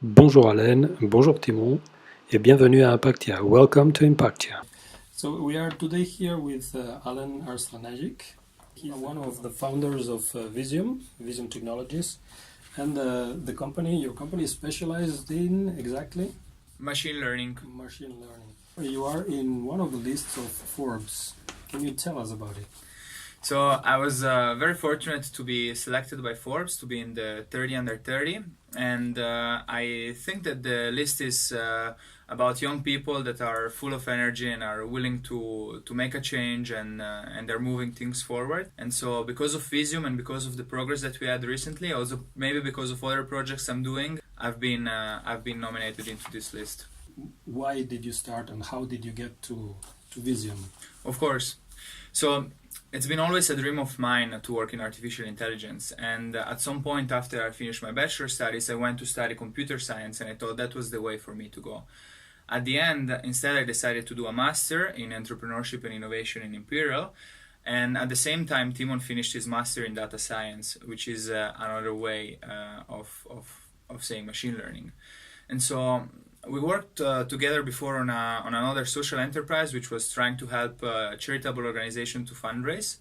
Bonjour Alain, bonjour Timon, et bienvenue à Impactia. Welcome to Impactia. So we are today here with Alain Arslanagic. He's one of the founders of Visium Technologies, and your company is specialized in exactly? Machine learning. Machine learning. You are in one of the lists of Forbes. Can you tell us about it? So I was very fortunate to be selected by Forbes to be in the 30 under 30, and I think that the list is about young people that are full of energy and are willing to make a change, and they're moving things forward. And so because of Visium and because of the progress that we had recently, also maybe because of other projects I'm doing, I've been nominated into this list. Why did you start and how did you get to Visium? Of course. So it's been always a dream of mine to work in artificial intelligence, and at some point after I finished my bachelor studies, I went to study computer science, and I thought that was the way for me to go. At the end, instead, I decided to do a master in entrepreneurship and innovation in Imperial, and at the same time, Timon finished his master in data science, which is another way of saying machine learning. And so we worked together before on another social enterprise, which was trying to help a charitable organization to fundraise,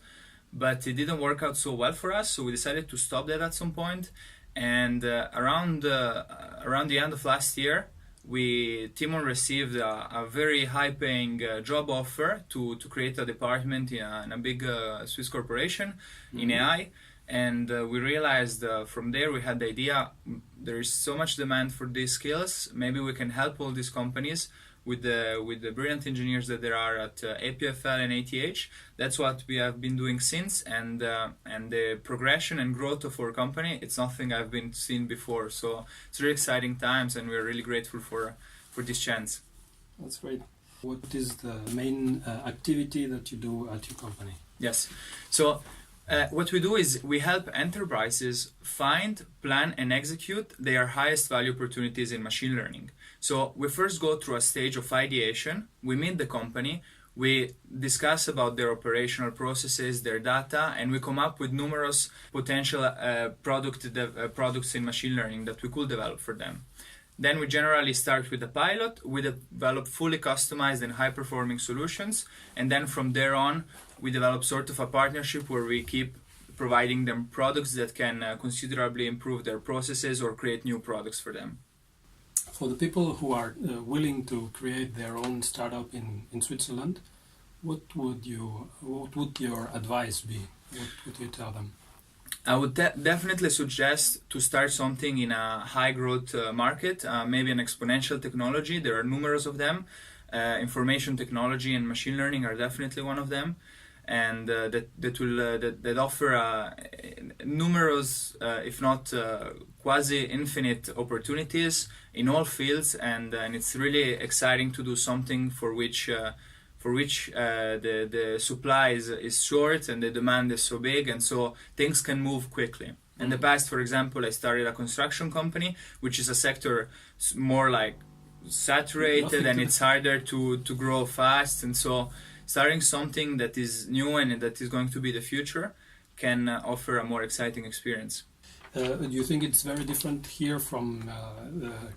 but it didn't work out so well for us, so we decided to stop that at some point. And around the end of last year, Timon received a very high-paying job offer to create a department in a big Swiss corporation in AI. And we realized from there, we had the idea, there is so much demand for these skills, maybe we can help all these companies with the brilliant engineers that there are at APFL and ATH. That's what we have been doing since, and the progression and growth of our company, it's nothing I've been seen before. So it's really exciting times, and we're really grateful for this chance. That's great. What is the main activity that you do at your company? Yes. So what we do is we help enterprises find, plan, and execute their highest value opportunities in machine learning. So we first go through a stage of ideation, we meet the company, we discuss about their operational processes, their data, and we come up with numerous potential products in machine learning that we could develop for them. Then we generally start with a pilot, we develop fully customized and high-performing solutions, and then from there on, we develop sort of a partnership where we keep providing them products that can considerably improve their processes or create new products for them. For the people who are willing to create their own startup in Switzerland, what would your advice be? What would you tell them? I would definitely suggest to start something in a high growth market, maybe an exponential technology. There are numerous of them. Information technology and machine learning are definitely one of them, and that offer numerous, if not quasi infinite opportunities in all fields, and it's really exciting to do something for which the supply is short and the demand is so big, and so things can move quickly. In the past, for example, I started a construction company, which is a sector more like saturated and it's harder to grow fast, and so starting something that is new and that is going to be the future can offer a more exciting experience. Do you think it's very different here from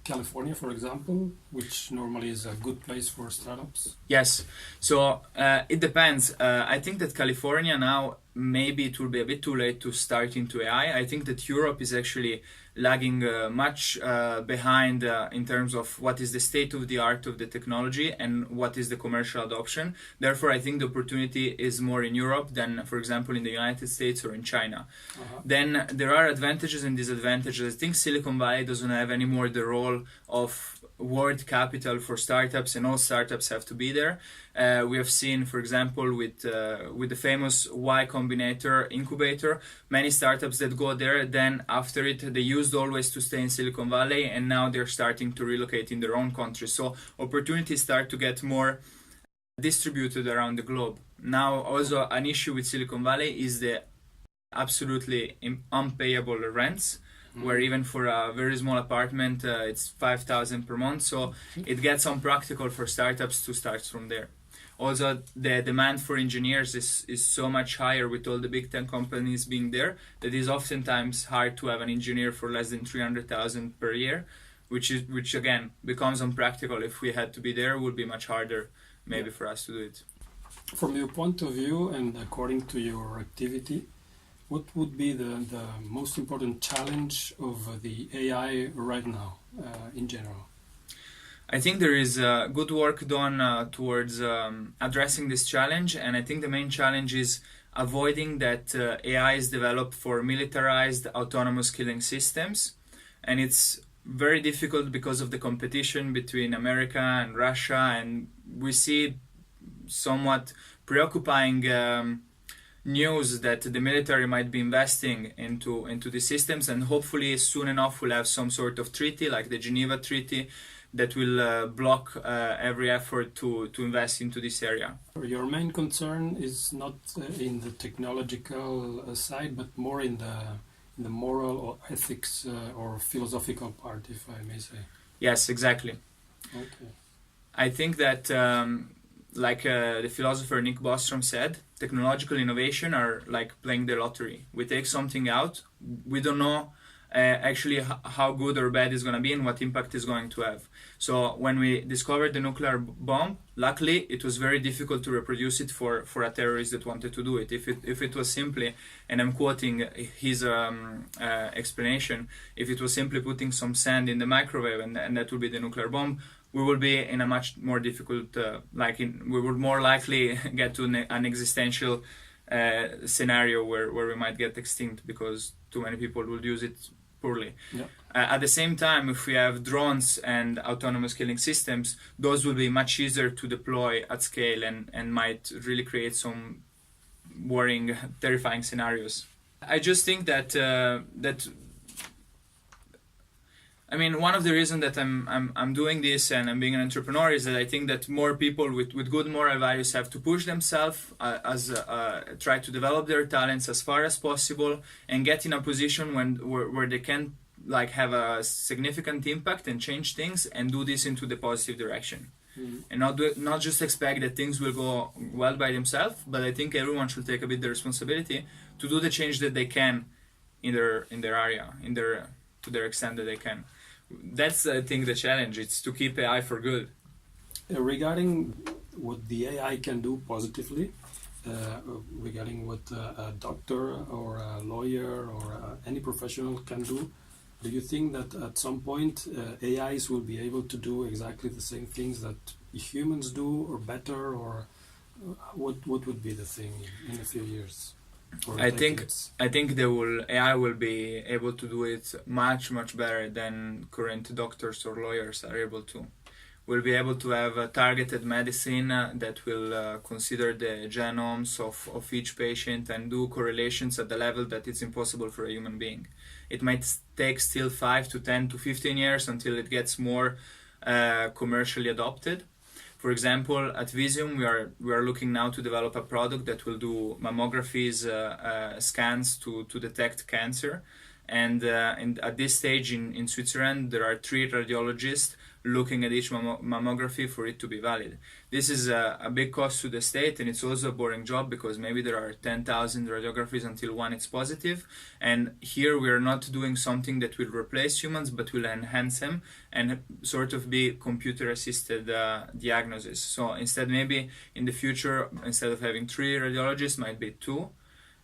California, for example, which normally is a good place for startups? Yes, so it depends. I think that California now, maybe it will be a bit too late to start into AI. I think that Europe is actually lagging much behind in terms of what is the state of the art of the technology and what is the commercial adoption. Therefore, I think the opportunity is more in Europe than, for example, in the United States or in China. Then there are advantages and disadvantages. I think Silicon Valley doesn't have anymore the role of world capital for startups, and all startups have to be there. We have seen, for example, with the famous Y Combinator incubator, many startups that go there, then after it, they used always to stay in Silicon Valley, and now they're starting to relocate in their own country. So opportunities start to get more distributed around the globe. Now, also an issue with Silicon Valley is the absolutely unpayable rents, where even for a very small apartment, it's 5,000 per month. So it gets unpractical for startups to start from there. Also, the demand for engineers is so much higher with all the big tech companies being there that it is oftentimes hard to have an engineer for less than 300,000 per year, which again becomes unpractical. If we had to be there, it would be much harder maybe for us to do it. From your point of view and according to your activity, what would be the most important challenge of the AI right now in general? I think there is good work done towards addressing this challenge, and I think the main challenge is avoiding that AI is developed for militarized autonomous killing systems, and it's very difficult because of the competition between America and Russia, and we see somewhat preoccupying news that the military might be investing into these systems, and hopefully soon enough we'll have some sort of treaty like the Geneva Treaty that will block every effort to invest into this area. Your main concern is not in the technological side, but more in the moral or ethics or philosophical part, if I may say. Yes, exactly. Okay. I think that, like the philosopher Nick Bostrom said, technological innovation are like playing the lottery. We take something out, we don't know actually how good or bad it's going to be and what impact it's going to have. So when we discovered the nuclear bomb, luckily it was very difficult to reproduce it for a terrorist that wanted to do it. If it was simply, and I'm quoting his explanation, if it was simply putting some sand in the microwave and that would be the nuclear bomb, we will be in a much more difficult, we would more likely get to an existential scenario where we might get extinct because too many people will use it poorly. Yeah. At the same time, if we have drones and autonomous killing systems, those will be much easier to deploy at scale and might really create some worrying, terrifying scenarios. I just think that I mean, one of the reasons that I'm doing this and I'm being an entrepreneur is that I think that more people with good moral values have to push themselves try to develop their talents as far as possible and get in a position where they can like have a significant impact and change things and do this into the positive direction. And not just expect that things will go well by themselves, but I think everyone should take a bit the responsibility to do the change that they can in their area, to their extent that they can. That's, I think, the challenge. It's to keep AI for good. Regarding what the AI can do positively, regarding what a doctor or a lawyer or any professional can do you think that at some point AIs will be able to do exactly the same things that humans do or better, or what would be the thing in a few years? I think AI will be able to do it much better than current doctors or lawyers are able to. We'll be able to have a targeted medicine that will consider the genomes of each patient and do correlations at the level that it's impossible for a human being. It might take still 5 to 10 to 15 years until it gets more commercially adopted. For example, at Visium, we are looking now to develop a product that will do mammographies, scans to detect cancer. And at this stage in Switzerland, there are 3 radiologists looking at each mammography for it to be valid. This is a big cost to the state, and it's also a boring job because maybe there are 10,000 radiographies until one is positive. And here we are not doing something that will replace humans, but will enhance them and sort of be computer-assisted diagnosis. So instead, maybe in the future, instead of having 3 radiologists, might be 2.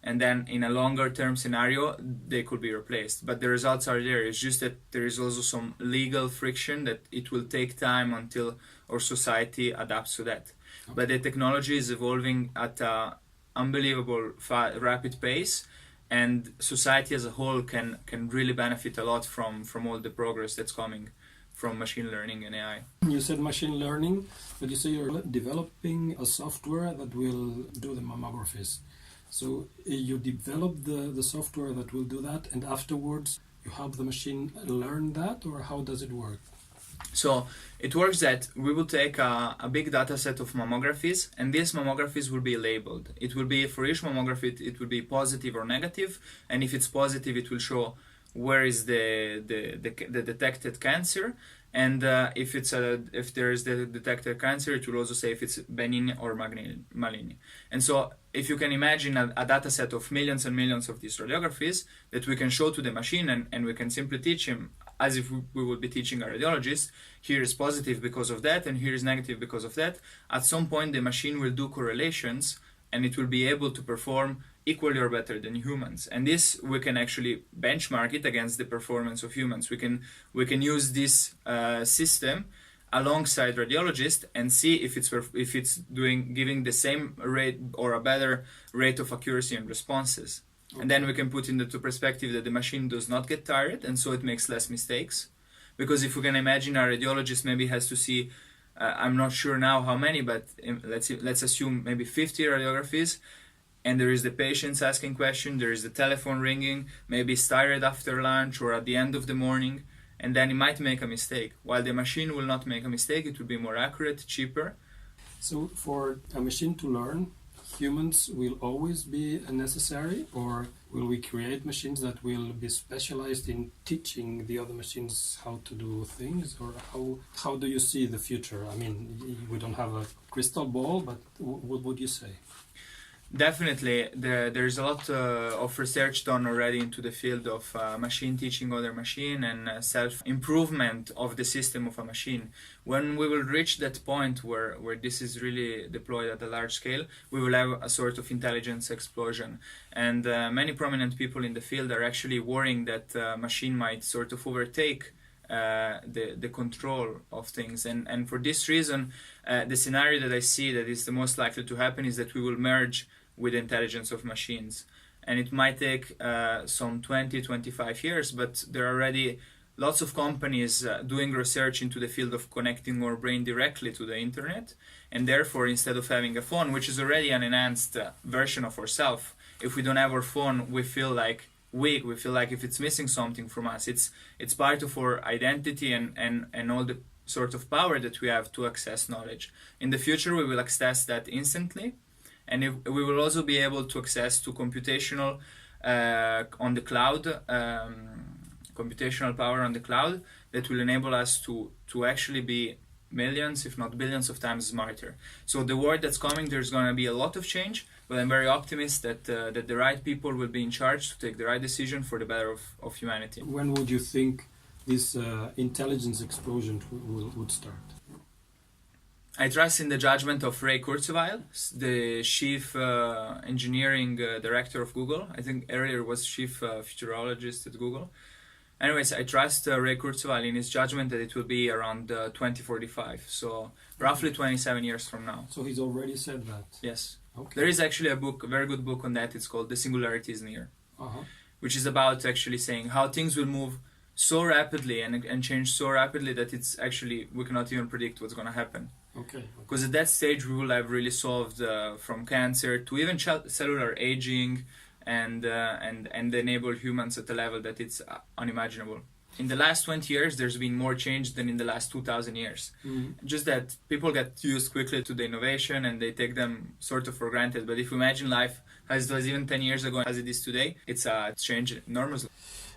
And then in a longer term scenario, they could be replaced. But the results are there. It's just that there is also some legal friction that it will take time until our society adapts to that. Okay. But the technology is evolving at an unbelievable rapid pace, and society as a whole can really benefit a lot from all the progress that's coming from machine learning and AI. You said machine learning, but you say you're developing a software that will do the mammographies. So you develop the software that will do that, and afterwards you help the machine learn that, or how does it work? So it works that we will take a big data set of mammographies, and these mammographies will be labeled. It will be, for each mammography, it will be positive or negative, and if it's positive, it will show where is the detected cancer, and if there is the detected cancer, it will also say if it's benign or malignant. And so if you can imagine a data set of millions and millions of these radiographies that we can show to the machine, and we can simply teach him as if we would be teaching a radiologist, here is positive because of that, and here is negative because of that. At some point, the machine will do correlations, and it will be able to perform equally or better than humans. And this, we can actually benchmark it against the performance of humans. We can use this system alongside radiologists and see if it's giving the same rate or a better rate of accuracy and responses. Okay. And then we can put into perspective that the machine does not get tired, and so it makes less mistakes. Because if we can imagine a radiologist maybe has to see, I'm not sure now how many, but let's assume maybe 50 radiographies, and there is the patients asking questions, there is the telephone ringing, maybe it's tired after lunch or at the end of the morning, and then it might make a mistake. While the machine will not make a mistake, it will be more accurate, cheaper. So for a machine to learn, humans will always be necessary, or will we create machines that will be specialized in teaching the other machines how to do things, or how do you see the future? I mean, we don't have a crystal ball, but what would you say? Definitely, there's a lot of research done already into the field of machine teaching other machine and self-improvement of the system of a machine. When we will reach that point where this is really deployed at a large scale, we will have a sort of intelligence explosion. And many prominent people in the field are actually worrying that machine might sort of overtake the control of things. And for this reason, the scenario that I see that is the most likely to happen is that we will merge with the intelligence of machines. And it might take some 20-25 years, but there are already lots of companies doing research into the field of connecting our brain directly to the internet. And therefore, instead of having a phone, which is already an enhanced version of ourselves, if we don't have our phone, we feel like weak. We feel like if it's missing something from us, it's part of our identity and all the sort of power that we have to access knowledge. In the future, we will access that instantly, and we will also be able to access to computational on the cloud, computational power on the cloud that will enable us to actually be millions, if not billions of times smarter. So the world that's coming, there's going to be a lot of change, but I'm very optimistic that the right people will be in charge to take the right decision for the better of humanity. When would you think this intelligence explosion would start? I trust in the judgment of Ray Kurzweil, the chief engineering director of Google. I think earlier was chief futurologist at Google. Anyways, I trust Ray Kurzweil in his judgment that it will be around 2045, so roughly 27 years from now. So he's already said that? Yes. Okay. There is actually a very good book on that. It's called The Singularity is Near, which is about actually saying how things will move so rapidly and change so rapidly that it's actually, we cannot even predict what's going to happen. Okay. Because at that stage, we will have really solved from cancer to even cellular aging, and enable humans at a level that it's unimaginable. In the last 20 years, there's been more change than in the last 2,000 years. Mm-hmm. Just that people get used quickly to the innovation and they take them sort of for granted. But if you imagine life as it was even 10 years ago as it is today, it's changed enormously.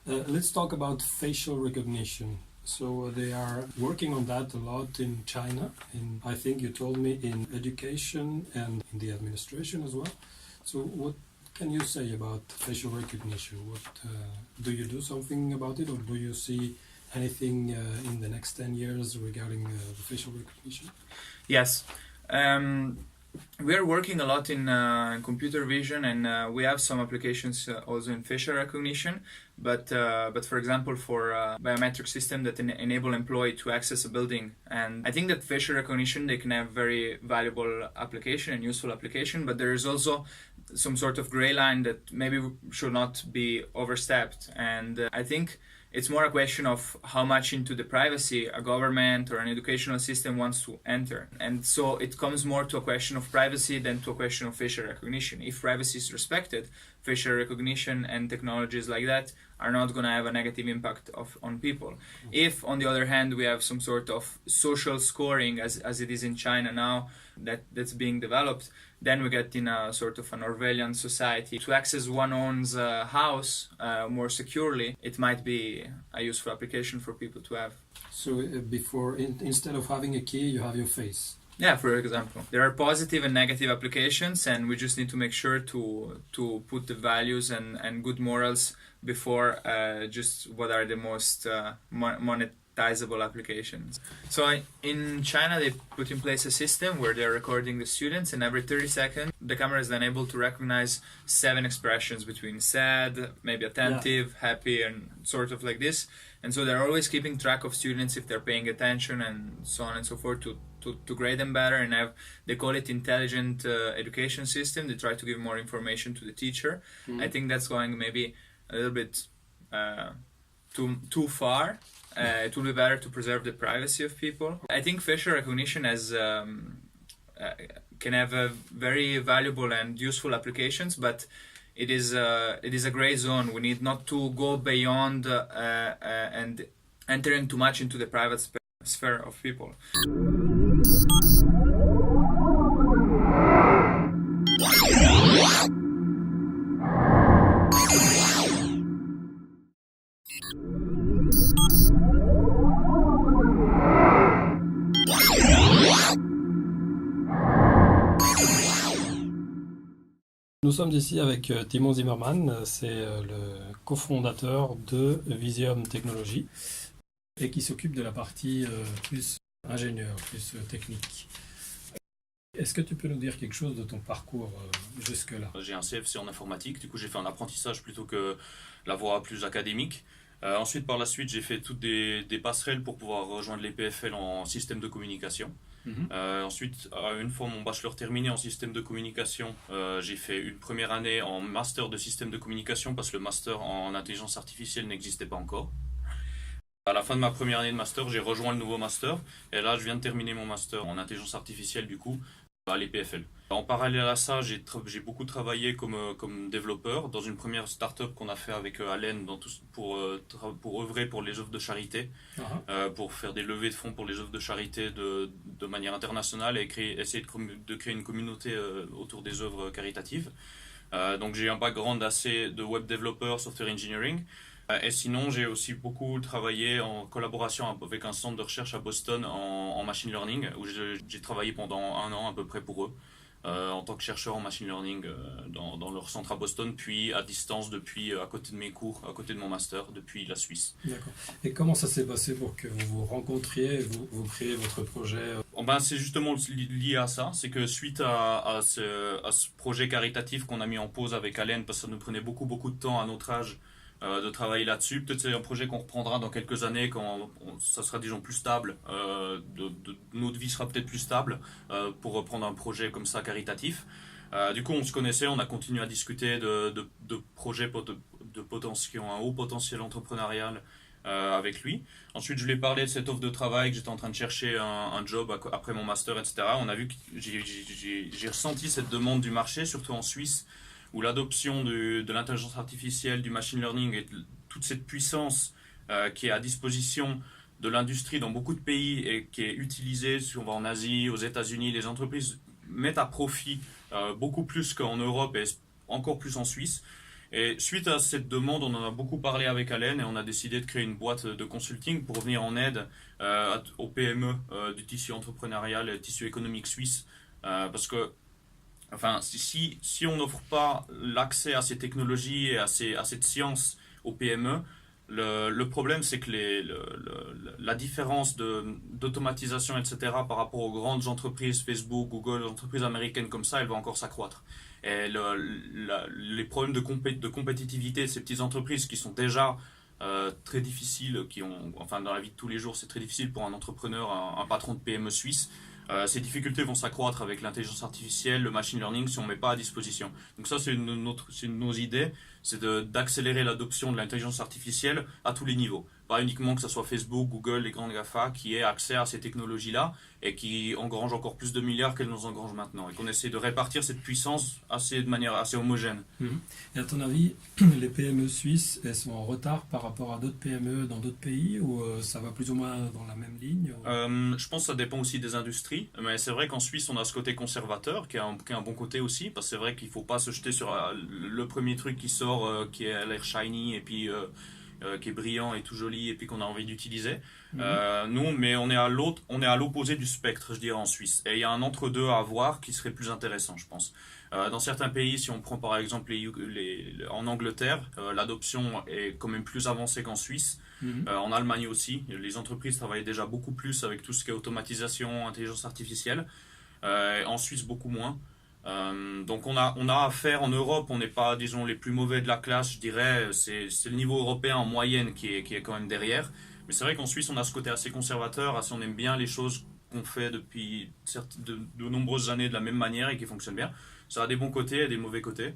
Let's talk about facial recognition. So they are working on that a lot in China, and I think you told me in education and in the administration as well. So what can you say about facial recognition? What do you do something about it, or do you see anything in the next 10 years regarding the facial recognition? Yes. We are working a lot in computer vision, and we have some applications also in facial recognition. But for example, for a biometric system that enable employee to access a building, and I think that facial recognition, they can have very valuable application and useful application. But there is also some sort of gray line that maybe should not be overstepped, and I think It's more a question of how much into the privacy a government or an educational system wants to enter. And so it comes more to a question of privacy than to a question of facial recognition. If privacy is respected, facial recognition and technologies like that are not going to have a negative impact on people. If, on the other hand, we have some sort of social scoring, as it is in China now, that's being developed, then we get in a sort of an Orwellian society. To access one's own house more securely, it might be a useful application for people to have. So instead of having a key, you have your face. Yeah, for example. There are positive and negative applications, and we just need to make sure to put the values and good morals before just what are the most monetizable applications. So in China, they put in place a system where they're recording the students, and every 30 seconds, the camera is then able to recognize 7 expressions between sad, maybe attentive, happy, and sort of like this. And so they're always keeping track of students if they're paying attention and so on and so forth to grade them better, and they call it intelligent education system. They try to give more information to the teacher. I think that's going maybe a little bit too far. It would be better to preserve the privacy of people. I think facial recognition can have a very valuable and useful applications, but it is a gray zone. We need not to go beyond and entering too much into the private sphere of people. Nous sommes ici avec Timon Zimmermann, c'est le cofondateur de Visium Technologies et qui s'occupe de la partie plus ingénieur, plus technique. Est-ce que tu peux nous dire quelque chose de ton parcours jusque-là? J'ai un CFC en informatique, du coup j'ai fait un apprentissage plutôt que la voie plus académique. Ensuite, par la suite, j'ai fait toutes des passerelles pour pouvoir rejoindre les PFL en système de communication. Ensuite, une fois mon bachelor terminé en système de communication, j'ai fait une première année en master de système de communication parce que le master en intelligence artificielle n'existait pas encore. À la fin de ma première année de master, j'ai rejoint le nouveau master et là, je viens de terminer mon master en intelligence artificielle du coup à l'EPFL. En parallèle à ça, j'ai beaucoup travaillé comme développeur dans une première start-up qu'on a fait avec Allen pour œuvrer pour les œuvres de charité, pour faire des levées de fonds pour les œuvres de charité de manière internationale et essayer de créer une communauté autour des œuvres caritatives. Donc j'ai un background assez de web developer, software engineering. Et sinon, j'ai aussi beaucoup travaillé en collaboration avec un centre de recherche à Boston en machine learning, où j'ai travaillé pendant 1 an à peu près pour eux, en tant que chercheur en machine learning dans leur centre à Boston, puis à distance depuis à côté de mes cours, à côté de mon master, depuis la Suisse. D'accord. Et comment ça s'est passé pour que vous vous rencontriez et vous créez votre projet? C'est justement lié à ça, c'est que suite à ce projet caritatif qu'on a mis en pause avec Allen, parce que ça nous prenait beaucoup de temps à notre âge, de travailler là-dessus. Peut-être c'est un projet qu'on reprendra dans quelques années quand ça sera disons plus stable, notre vie sera peut-être plus stable pour reprendre un projet comme ça caritatif. Du coup on se connaissait, on a continué à discuter de projets qui ont un haut potentiel entrepreneurial avec lui. Ensuite je lui ai parlé de cette offre de travail, que j'étais en train de chercher un job après mon master, etc. On a vu que j'ai ressenti cette demande du marché, surtout en Suisse, où l'adoption de l'intelligence artificielle, du machine learning et toute cette puissance qui est à disposition de l'industrie dans beaucoup de pays et qui est utilisée, si on va en Asie, aux États-Unis, les entreprises mettent à profit beaucoup plus qu'en Europe et encore plus en Suisse. Et suite à cette demande, on en a beaucoup parlé avec Allen et on a décidé de créer une boîte de consulting pour venir en aide aux PME du tissu entrepreneurial et tissu économique suisse. Parce que si on n'offre pas l'accès à ces technologies et à cette science aux PME, le problème c'est que la différence d'automatisation, etc., par rapport aux grandes entreprises, Facebook, Google, les entreprises américaines comme ça, elle va encore s'accroître. Et les problèmes de compétitivité de ces petites entreprises qui sont déjà très difficiles, dans la vie de tous les jours, c'est très difficile pour un entrepreneur, un patron de PME suisse. Ces difficultés vont s'accroître avec l'intelligence artificielle, le machine learning, si on ne met pas à disposition. Donc ça, c'est une de nos idées, c'est d'accélérer l'adoption de l'intelligence artificielle à tous les niveaux. Pas uniquement que ce soit Facebook, Google, les grandes GAFA qui aient accès à ces technologies-là et qui engrangent encore plus de milliards qu'elles nous engrangent maintenant. Et qu'on essaie de répartir cette puissance de manière assez homogène. Et à ton avis, les PME suisses, elles sont en retard par rapport à d'autres PME dans d'autres pays ou ça va plus ou moins dans la même ligne Je pense que ça dépend aussi des industries. Mais c'est vrai qu'en Suisse, on a ce côté conservateur qui est un bon côté aussi. Parce que c'est vrai qu'il ne faut pas se jeter sur le premier truc qui sort, qui a l'air shiny et puis... qui est brillant et tout joli et puis qu'on a envie d'utiliser. Nous, mais on est à l'opposé du spectre, je dirais, en Suisse. Et il y a un entre-deux à avoir qui serait plus intéressant, je pense. Dans certains pays, si on prend par exemple en Angleterre, l'adoption est quand même plus avancée qu'en Suisse. En Allemagne aussi, les entreprises travaillent déjà beaucoup plus avec tout ce qui est automatisation, intelligence artificielle. En Suisse, beaucoup moins. Donc on a affaire en Europe, on n'est pas, disons, les plus mauvais de la classe, je dirais, c'est le niveau européen en moyenne qui est quand même derrière. Mais c'est vrai qu'en Suisse, on a ce côté assez conservateur, on aime bien les choses qu'on fait depuis de nombreuses années de la même manière et qui fonctionnent bien. Ça a des bons côtés et des mauvais côtés.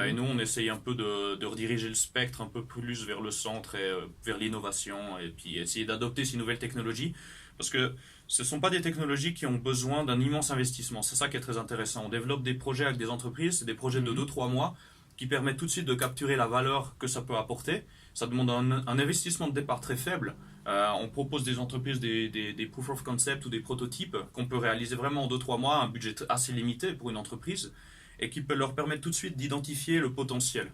Et nous, on essaye un peu de rediriger le spectre un peu plus vers le centre et vers l'innovation et puis essayer d'adopter ces nouvelles technologies. Parce que ce ne sont pas des technologies qui ont besoin d'un immense investissement. C'est ça qui est très intéressant. On développe des projets avec des entreprises, c'est des projets de 2-3 mois qui permettent tout de suite de capturer la valeur que ça peut apporter. Ça demande un investissement de départ très faible. On propose des entreprises des proof of concept ou des prototypes qu'on peut réaliser vraiment en 2-3 mois, un budget assez limité pour une entreprise et qui peut leur permettre tout de suite d'identifier le potentiel.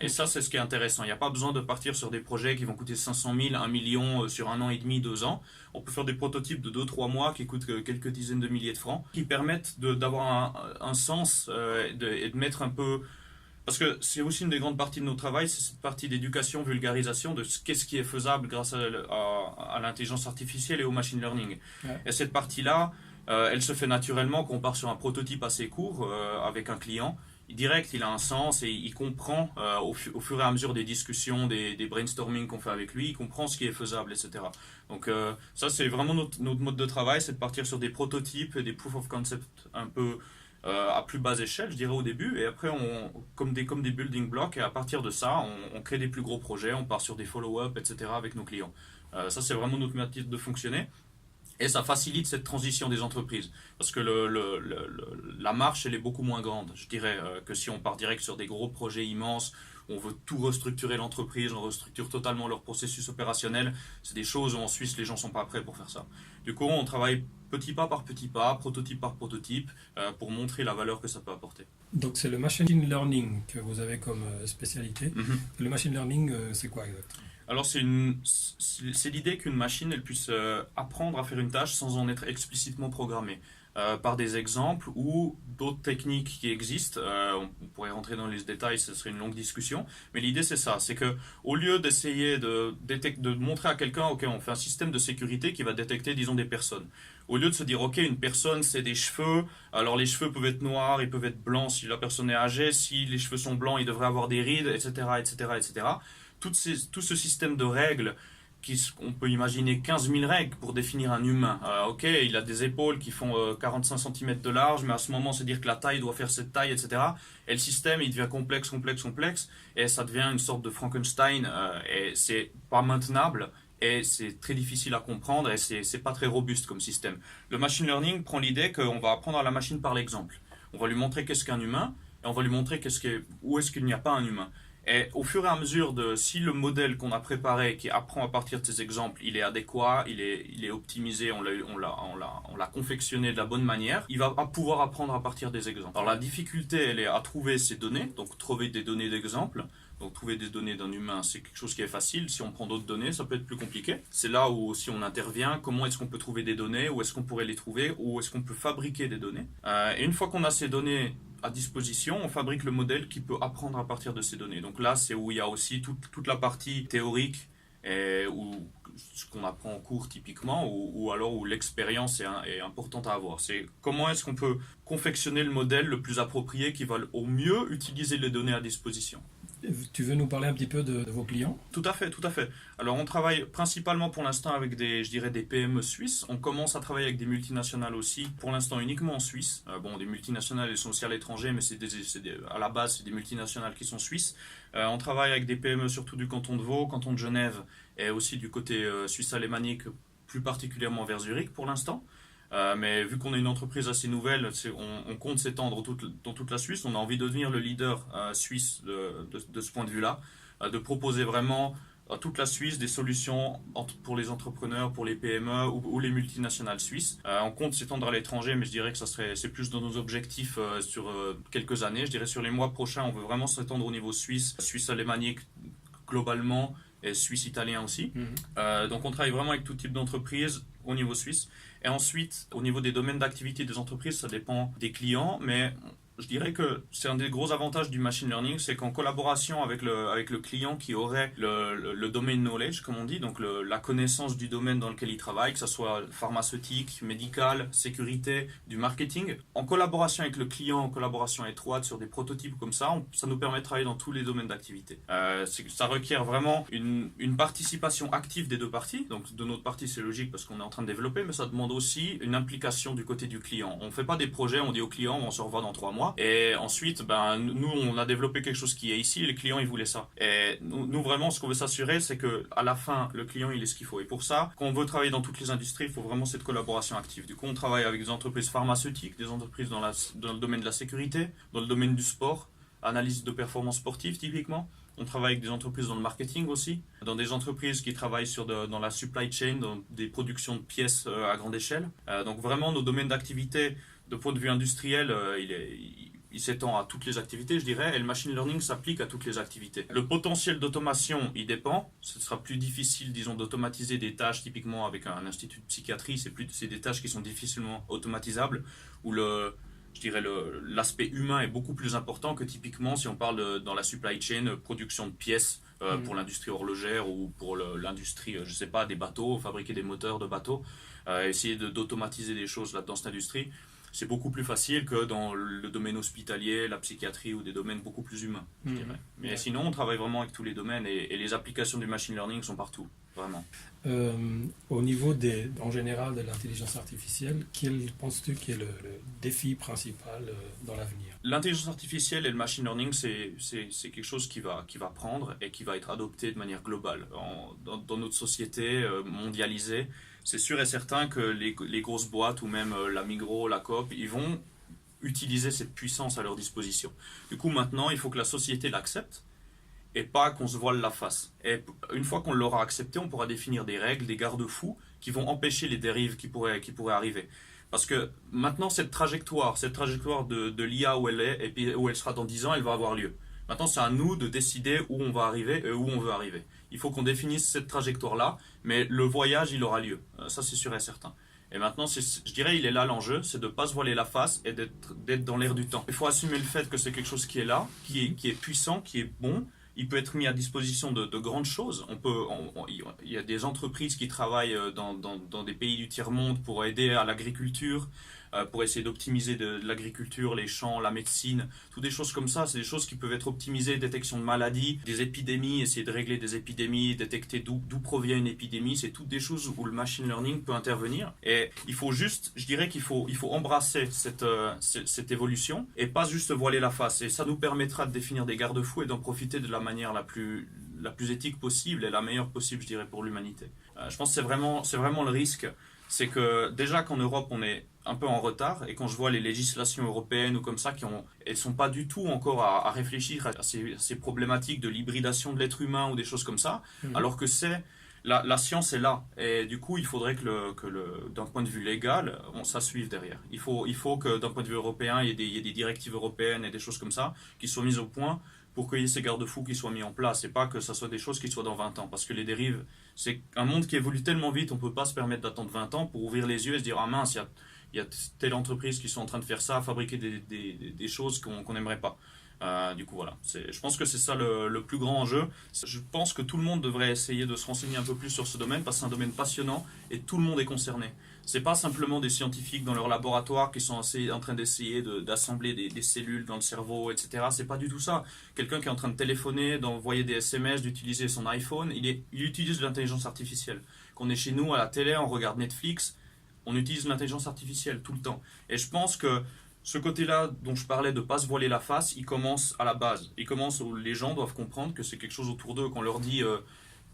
Et ça, c'est ce qui est intéressant. Il n'y a pas besoin de partir sur des projets qui vont coûter 500 000, 1 million sur 1 an et demi, 2 ans. On peut faire des prototypes de 2-3 mois qui coûtent quelques dizaines de milliers de francs, qui permettent d'avoir un sens et de mettre un peu... Parce que c'est aussi une des grandes parties de notre travail, c'est cette partie d'éducation, vulgarisation de qu'est-ce qui est faisable grâce à l'intelligence artificielle et au machine learning. Ouais. Et cette partie-là, elle se fait naturellement quand on part sur un prototype assez court avec un client. Direct, il a un sens et il comprend au fur et à mesure des discussions, des brainstorming qu'on fait avec lui, il comprend ce qui est faisable, etc. Donc ça, c'est vraiment notre mode de travail, c'est de partir sur des prototypes, des proof of concept un peu à plus basse échelle, je dirais au début, et après, comme des building blocks, et à partir de ça, on crée des plus gros projets, on part sur des follow-up, etc. avec nos clients. Ça, c'est vraiment notre méthode de fonctionner. Et ça facilite cette transition des entreprises. Parce que la marche, elle est beaucoup moins grande, je dirais, que si on part direct sur des gros projets immenses, où on veut tout restructurer l'entreprise, on restructure totalement leur processus opérationnel. C'est des choses où en Suisse, les gens ne sont pas prêts pour faire ça. Du coup, on travaille petit pas par petit pas, prototype par prototype, pour montrer la valeur que ça peut apporter. Donc c'est le machine learning que vous avez comme spécialité. Le machine learning, c'est quoi exactement ? Alors c'est l'idée qu'une machine elle puisse apprendre à faire une tâche sans en être explicitement programmée. Par des exemples ou d'autres techniques qui existent. On pourrait rentrer dans les détails, ce serait une longue discussion. Mais l'idée c'est ça, c'est que au lieu d'essayer de montrer à quelqu'un, ok, on fait un système de sécurité qui va détecter, disons, des personnes. Au lieu de se dire, ok, une personne c'est des cheveux, alors les cheveux peuvent être noirs, ils peuvent être blancs si la personne est âgée, si les cheveux sont blancs, il devrait avoir des rides, etc., etc., etc. Tout ce système de règles, on peut imaginer 15 000 règles pour définir un humain. Ok, il a des épaules qui font 45 cm de large, mais à ce moment, c'est dire que la taille doit faire cette taille, etc. Et le système, il devient complexe, et ça devient une sorte de Frankenstein, et c'est pas maintenable, et c'est très difficile à comprendre, et c'est pas très robuste comme système. Le machine learning prend l'idée qu'on va apprendre à la machine par l'exemple. On va lui montrer qu'est-ce qu'un humain, et on va lui montrer où est-ce qu'il n'y a pas un humain. Et au fur et à mesure si le modèle qu'on a préparé, qui apprend à partir de ces exemples, il est adéquat, il est optimisé, on l'a confectionné de la bonne manière, il va pouvoir apprendre à partir des exemples. Alors la difficulté, elle est à trouver ces données, donc trouver des données d'exemple. Donc trouver des données d'un humain, c'est quelque chose qui est facile. Si on prend d'autres données, ça peut être plus compliqué. C'est là où aussi on intervient. Comment est-ce qu'on peut trouver des données? Où est-ce qu'on pourrait les trouver? Où est-ce qu'on peut fabriquer des données? Et une fois qu'on a ces données à disposition, on fabrique le modèle qui peut apprendre à partir de ces données. Donc là, c'est où il y a aussi toute la partie théorique, ou ce qu'on apprend en cours typiquement, ou alors où l'expérience est importante à avoir. C'est comment est-ce qu'on peut confectionner le modèle le plus approprié qui va au mieux utiliser les données à disposition. Tu veux nous parler un petit peu de vos clients? Tout à fait, tout à fait. Alors on travaille principalement pour l'instant avec je dirais des PME suisses. On commence à travailler avec des multinationales aussi, pour l'instant uniquement en Suisse. Bon, des multinationales, elles sont aussi à l'étranger, mais à la base, c'est des multinationales qui sont suisses. On travaille avec des PME surtout du canton de Vaud, canton de Genève, et aussi du côté suisse alémanique, plus particulièrement vers Zurich pour l'instant. Mais vu qu'on est une entreprise assez nouvelle, on compte s'étendre dans toute la Suisse. On a envie de devenir le leader suisse de ce point de vue-là, de proposer vraiment à toute la Suisse des solutions pour les entrepreneurs, pour les PME ou les multinationales suisses. On compte s'étendre à l'étranger, mais je dirais que c'est plus dans nos objectifs sur quelques années. Je dirais sur les mois prochains, on veut vraiment s'étendre au niveau suisse alémanique globalement, et suisse-italien aussi. Donc on travaille vraiment avec tout type d'entreprise au niveau suisse. Et ensuite, au niveau des domaines d'activité des entreprises, ça dépend des clients, mais je dirais que c'est un des gros avantages du machine learning, c'est qu'en collaboration avec le client qui aurait le domain knowledge, comme on dit, donc la connaissance du domaine dans lequel il travaille, que ce soit pharmaceutique, médical, sécurité, du marketing, en collaboration avec le client, en collaboration étroite sur des prototypes comme ça, ça nous permet de travailler dans tous les domaines d'activité. Ça requiert vraiment une participation active des deux parties, donc de notre partie c'est logique parce qu'on est en train de développer, mais ça demande aussi une implication du côté du client. On ne fait pas des projets, on dit au client on se revoit dans 3 mois, et ensuite nous on a développé quelque chose qui est ici et les clients ils voulaient ça. Et nous vraiment ce qu'on veut s'assurer c'est que à la fin le client il est ce qu'il faut. Et pour ça, quand on veut travailler dans toutes les industries, il faut vraiment cette collaboration active. Du coup on travaille avec des entreprises pharmaceutiques, des entreprises dans le domaine de la sécurité, dans le domaine du sport, analyse de performance sportive typiquement. On travaille avec des entreprises dans le marketing aussi, dans des entreprises qui travaillent dans la supply chain, dans des productions de pièces à grande échelle. Donc vraiment nos domaines d'activité de point de vue industriel, il s'étend à toutes les activités, je dirais, et le machine learning s'applique à toutes les activités. Le potentiel d'automation, il dépend. Ce sera plus difficile, disons, d'automatiser des tâches, typiquement avec un institut de psychiatrie, c'est des tâches qui sont difficilement automatisables, où je dirais l'aspect humain est beaucoup plus important que typiquement si on parle dans la supply chain, production de pièces pour l'industrie horlogère ou pour l'industrie, je sais pas, des bateaux, fabriquer des moteurs de bateaux, essayer d'automatiser des choses là dans cette industrie. C'est beaucoup plus facile que dans le domaine hospitalier, la psychiatrie ou des domaines beaucoup plus humains, je dirais. Mais sinon, on travaille vraiment avec tous les domaines et les applications du machine learning sont partout, vraiment. Au niveau en général de l'intelligence artificielle, quel penses-tu qui est le défi principal dans l'avenir? L'intelligence artificielle et le machine learning, c'est quelque chose qui va prendre et qui va être adopté de manière globale. Dans notre société mondialisée, c'est sûr et certain que les grosses boîtes ou même la Migros, la Coop, ils vont utiliser cette puissance à leur disposition. Du coup, maintenant, il faut que la société l'accepte et pas qu'on se voile la face. Et une fois qu'on l'aura accepté, on pourra définir des règles, des garde-fous qui vont empêcher les dérives qui pourraient arriver. Parce que maintenant, cette trajectoire de l'IA où elle est et puis où elle sera dans 10 ans, elle va avoir lieu. Maintenant, c'est à nous de décider où on va arriver et où on veut arriver. Il faut qu'on définisse cette trajectoire-là, mais le voyage, il aura lieu. Ça, c'est sûr et certain. Et maintenant, je dirais, il est là l'enjeu, c'est de ne pas se voiler la face et d'être dans l'air du temps. Il faut assumer le fait que c'est quelque chose qui est là, qui est puissant, qui est bon. Il peut être mis à disposition de grandes choses. Il y a des entreprises qui travaillent dans des pays du tiers-monde pour aider à l'agriculture, pour essayer d'optimiser de l'agriculture, les champs, la médecine, toutes des choses comme ça. C'est des choses qui peuvent être optimisées, détection de maladies, des épidémies, essayer de régler des épidémies, détecter d'où provient une épidémie. C'est toutes des choses où le machine learning peut intervenir. Et il faut juste, je dirais qu'il faut embrasser cette évolution et pas juste voiler la face. Et ça nous permettra de définir des garde-fous et d'en profiter de la manière la plus éthique possible et la meilleure possible, je dirais, pour l'humanité. Je pense que c'est vraiment le risque. C'est que déjà qu'en Europe, on est un peu en retard, et quand je vois les législations européennes ou comme ça, elles sont pas du tout encore à réfléchir à ces problématiques de l'hybridation de l'être humain ou des choses comme ça, alors que la science est là. Et du coup, il faudrait que d'un point de vue légal, ça suive derrière. Il faut que d'un point de vue européen, il y ait des directives européennes et des choses comme ça qui soient mises au point pour qu'il y ait ces garde-fous qui soient mis en place et pas que ça soit des choses qui soient dans 20 ans. Parce que les dérives, c'est un monde qui évolue tellement vite, on ne peut pas se permettre d'attendre 20 ans pour ouvrir les yeux et se dire « Ah mince, il y a telle entreprise qui sont en train de faire ça, fabriquer des choses qu'on n'aimerait pas. » Du coup, voilà. Je pense que c'est ça le plus grand enjeu. Je pense que tout le monde devrait essayer de se renseigner un peu plus sur ce domaine parce que c'est un domaine passionnant et tout le monde est concerné. C'est pas simplement des scientifiques dans leur laboratoire qui sont en train d'essayer d'assembler des cellules dans le cerveau, etc. C'est pas du tout ça. Quelqu'un qui est en train de téléphoner, d'envoyer des SMS, d'utiliser son iPhone, il utilise de l'intelligence artificielle. Quand on est chez nous à la télé, on regarde Netflix, on utilise l'intelligence artificielle tout le temps. Et je pense que ce côté-là dont je parlais de ne pas se voiler la face, il commence à la base. Il commence où les gens doivent comprendre que c'est quelque chose autour d'eux. Qu'on leur dit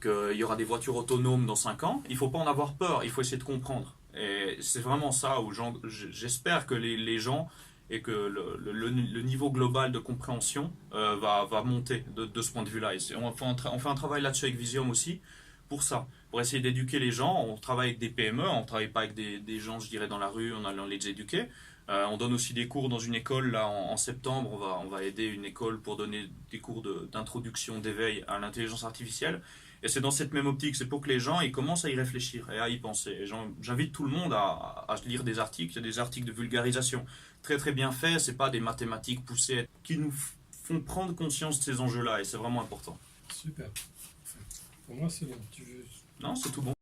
qu'il y aura des voitures autonomes dans 5 ans, il ne faut pas en avoir peur, il faut essayer de comprendre. Et c'est vraiment ça où j'espère que les gens et que le niveau global de compréhension va monter de ce point de vue-là. On fait un travail là-dessus avec Visium aussi, pour ça, pour essayer d'éduquer les gens. On travaille avec des PME, on ne travaille pas avec des gens, je dirais, dans la rue, en allant les éduquer. On donne aussi des cours dans une école, là, en septembre, on va aider une école pour donner des cours d'introduction, d'éveil à l'intelligence artificielle. Et c'est dans cette même optique, c'est pour que les gens ils commencent à y réfléchir et à y penser. Et j'invite tout le monde à lire des articles. Il y a des articles de vulgarisation très très bien faits, c'est pas des mathématiques poussées, qui nous font prendre conscience de ces enjeux-là, et c'est vraiment important. Super. Pour moi, c'est bon. Non, c'est tout bon.